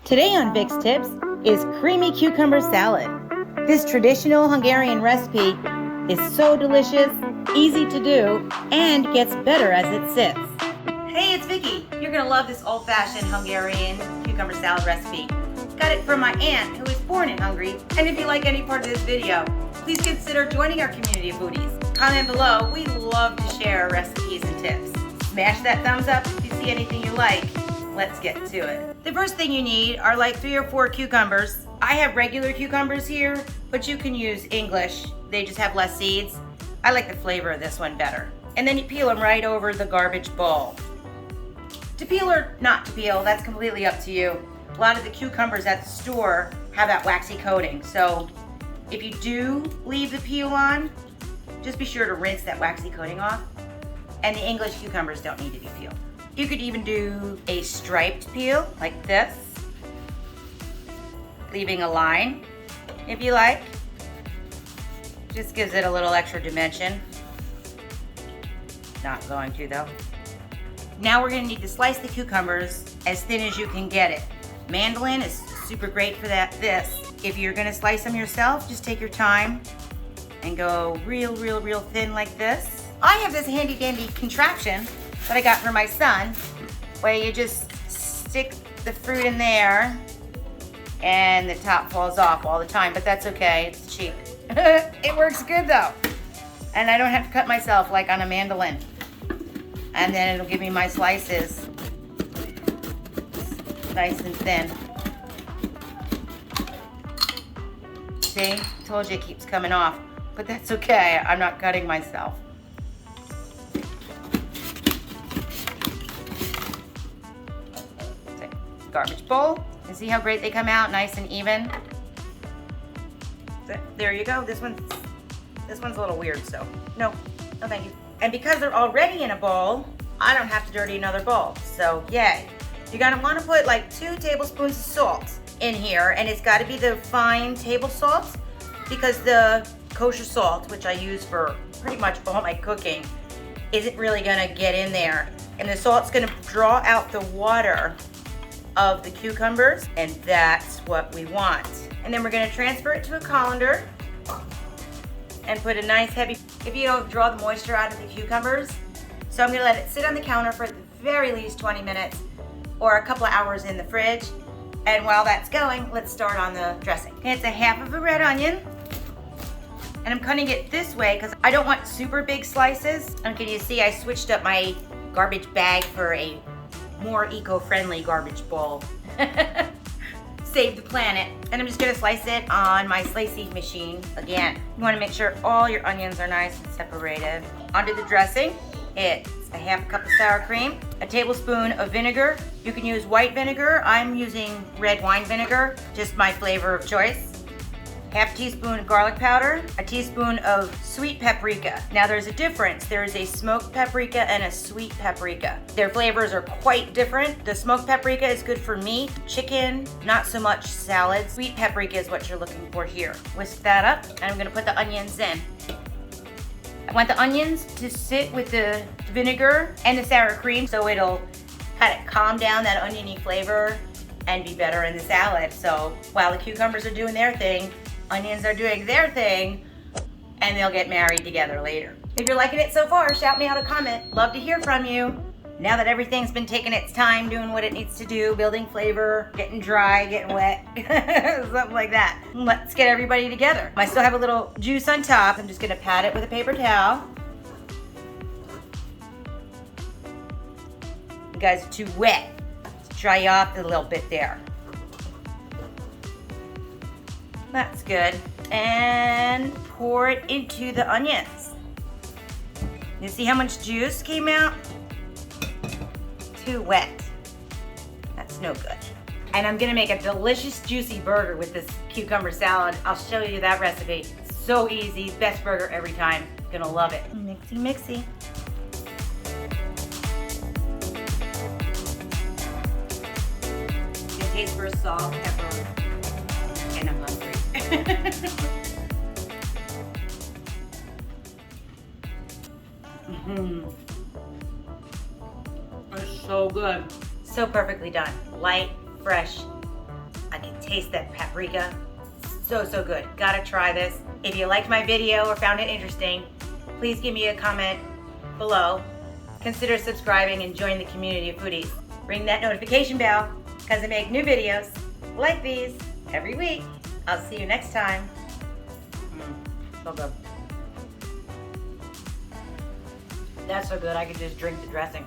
Today on Vic's Tips is creamy cucumber salad. This traditional Hungarian recipe is so delicious, easy to do, and gets better as it sits. Hey, it's Vicky. You're gonna love this old-fashioned Hungarian cucumber salad recipe. Got it from my aunt who was born in Hungary. And if you like any part of this video, please consider joining our community of foodies. Comment below. We love to share recipes and tips. Smash that thumbs up if you see anything you like. Let's get to it. The first thing you need are like 3 or 4 cucumbers. I have regular cucumbers here, but you can use English. They just have less seeds. I like the flavor of this one better. And then you peel them right over the garbage bowl. To peel or not to peel, that's completely up to you. A lot of the cucumbers at the store have that waxy coating. So if you do leave the peel on, just be sure to rinse that waxy coating off. And the English cucumbers don't need to be peeled. You could even do a striped peel like this, leaving a line if you like. Just gives it a little extra dimension. Not going to though. Now we're gonna need to slice the cucumbers as thin as you can get it. Mandolin is super great for this. If you're gonna slice them yourself, just take your time and go real thin like this. I have this handy dandy contraption that I got for my son, where you just stick the fruit in there and the top falls off all the time, but that's okay, it's cheap. It works good though. And I don't have to cut myself like on a mandolin. And then it'll give me my slices nice and thin. See, told you it keeps coming off, but that's okay, I'm not cutting myself. Garbage bowl, and see how great they come out, nice and even. So, there you go. This one's a little weird, so no thank you. And because they're already in a bowl, I don't have to dirty another bowl, so yay. You're gonna want to put like 2 tablespoons of salt in here, and it's got to be the fine table salt, because the kosher salt, which I use for pretty much all my cooking, isn't really gonna get in there, and the salt's gonna draw out the water of the cucumbers, and that's what we want. And then we're going to transfer it to a colander and put a nice heavy, if you don't draw the moisture out of the cucumbers. So I'm going to let it sit on the counter for at the very least 20 minutes or a couple of hours in the fridge. And while that's going, let's start on the dressing. It's a half of a red onion, and I'm cutting it this way because I don't want super big slices. And can you see I switched up my garbage bag for a more eco-friendly garbage bowl. Save the planet. And I'm just gonna slice it on my slicing machine again. You wanna make sure all your onions are nice and separated. Onto the dressing, it's a half cup of sour cream, a tablespoon of vinegar. You can use white vinegar. I'm using red wine vinegar, just my flavor of choice. Half teaspoon of garlic powder, a teaspoon of sweet paprika. Now there's a difference. There is a smoked paprika and a sweet paprika. Their flavors are quite different. The smoked paprika is good for meat, chicken, not so much salads. Sweet paprika is what you're looking for here. Whisk that up, and I'm gonna put the onions in. I want the onions to sit with the vinegar and the sour cream, so it'll kind of calm down that oniony flavor and be better in the salad. So while the cucumbers are doing their thing, onions are doing their thing, and they'll get married together later. If you're liking it so far, shout me out a comment. Love to hear from you. Now that everything's been taking its time, doing what it needs to do, building flavor, getting dry, getting wet, something like that. Let's get everybody together. I still have a little juice on top. I'm just gonna pat it with a paper towel. You guys are too wet. Let's dry you off a little bit there. That's good. And pour it into the onions. You see how much juice came out? Too wet. That's no good. And I'm gonna make a delicious juicy burger with this cucumber salad. I'll show you that recipe. So easy, best burger every time. Gonna love it. Mixy, mixy. You can taste for salt, pepper, and I'm hungry. It's so good. So perfectly done. Light, fresh, taste that paprika. So, so good. Gotta try this. If you liked my video or found it interesting, please give me a comment below. Consider subscribing and join the community of foodies. Ring that notification bell because I make new videos like these every week. I'll see you next time. So good. That's so good I could just drink the dressing.